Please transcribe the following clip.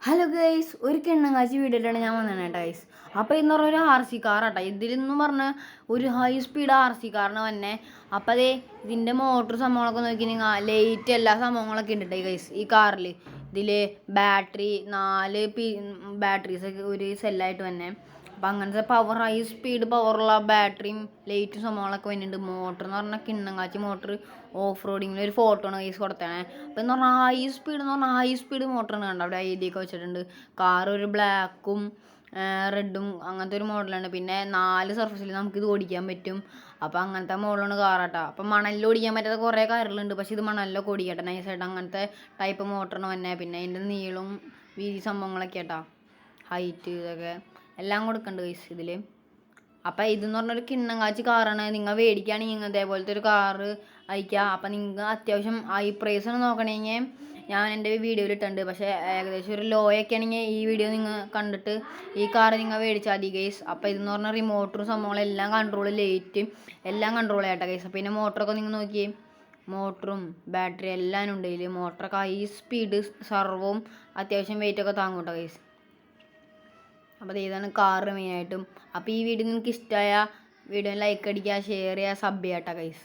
Hello guys, ഒരു കിണ്ണങ്ങാച്ചി വീഡിയോയിലാണ് ഞാൻ വന്നത് കേട്ടോ ഗൈസ്. അപ്പോൾ ഇന്ന് പറഞ്ഞ ഒരു RC കാറാട്ടോ. ഇതിലെന്ന് പറഞ്ഞാൽ ഒരു ഹൈ സ്പീഡ് RC കാറിന് തന്നെ. അപ്പോൾ അതേ ഇതിൻ്റെ മോട്ടർ സംഭവങ്ങളൊക്കെ നോക്കി നിങ്ങൾ ലൈറ്റ് എല്ലാ സംഭവങ്ങളൊക്കെ ഉണ്ട് ഗൈസ് ഈ കാറിൽ. ഇതിൽ ബാറ്ററി 4 ബാറ്ററീസൊക്കെ ഒരു സെല്ലായിട്ട് തന്നെ. അപ്പം അങ്ങനത്തെ ഹൈ സ്പീഡ് പവറുള്ള ബാറ്ററിയും ലൈറ്റും സംഭവങ്ങളൊക്കെ വരുന്നുണ്ട്. മോട്ടർ എന്ന് പറഞ്ഞാൽ കിണ്ണങ്ങാച്ചി മോട്ടർ ഓഫ് റോഡിങ്ങിൽ ഒരു ഫോട്ടോ ആണ് കേസ് കൊടുത്തതാണ്. അപ്പം എന്ന് പറഞ്ഞാൽ ഹൈ സ്പീഡ് മോട്ടറാണ് കണ്ടോ, അവിടെ ഐഡിയൊക്കെ വെച്ചിട്ടുണ്ട്. കാർ ഒരു ബ്ലാക്കും റെഡും അങ്ങനത്തെ ഒരു മോഡലാണ്. പിന്നെ 4 സർഫസിൽ നമുക്കിത് ഓടിക്കാൻ പറ്റും. അപ്പോൾ അങ്ങനത്തെ മോഡലാണ് കാറാട്ടോ. അപ്പം മണലിൽ ഓടിക്കാൻ പറ്റാത്ത കുറേ കാറുകളുണ്ട്, പക്ഷേ ഇത് മണലിലൊക്കെ ഓടിക്കട്ടെ നൈസായിട്ട്. അങ്ങനത്തെ ടൈപ്പ് മോട്ടറാണ് തന്നെ. പിന്നെ അതിൻ്റെ നീളവും വീതി സംഭവങ്ങളൊക്കെ കേട്ടോ, ഹൈറ്റ് ഇതൊക്കെ എല്ലാം കൊടുക്കുന്നുണ്ട് ഗൈസ് ഇതിൽ. അപ്പം ഇതെന്ന് പറഞ്ഞൊരു കിണ്ണങ്ങാച്ചി കാറാണ്. നിങ്ങൾ മേടിക്കുകയാണെങ്കിൽ നിങ്ങൾ ഇതേപോലത്തെ ഒരു കാറ് അയക്കുക. അപ്പം നിങ്ങൾ അത്യാവശ്യം ഹൈ പ്രൈസ് നോക്കണമെങ്കിൽ ഞാൻ എൻ്റെ വീഡിയോയിൽ ഇട്ടുണ്ട്. പക്ഷേ ഏകദേശം ഒരു ലോയൊക്കെ ആണെങ്കിൽ ഈ വീഡിയോ നിങ്ങൾ കണ്ടിട്ട് ഈ കാറ് നിങ്ങൾ മേടിച്ചാൽ മതി ഗൈസ്. അപ്പം ഇതെന്ന് പറഞ്ഞാൽ റിമോട്ടറും സംഭവങ്ങളും എല്ലാം കൺട്രോൾ, ലൈറ്റും എല്ലാം കൺട്രോൾ ചെയ്യട്ടെ ഗൈസ്. പിന്നെ മോട്ടറൊക്കെ നിങ്ങൾ നോക്കിയേ, മോട്ടറും ബാറ്ററി എല്ലാം ഉണ്ട് ഇതിൽ. മോട്ടറൊക്കെ ഹൈ സ്പീഡ് സർവവും അത്യാവശ്യം വെയിറ്റൊക്കെ താങ്ങും കേട്ടോ ഗൈസ്. അപ്പോൾ ഇതാണ് കാറ് മെയിനായിട്ടും. അപ്പോൾ ഈ വീഡിയോ നിങ്ങൾക്ക് ഇഷ്ടമായ വീഡിയോ ലൈക്ക് അടിക്കുക, ഷെയർ ചെയ്യുക, സബ് ചെയ്യാട്ടോ ഗൈസ്.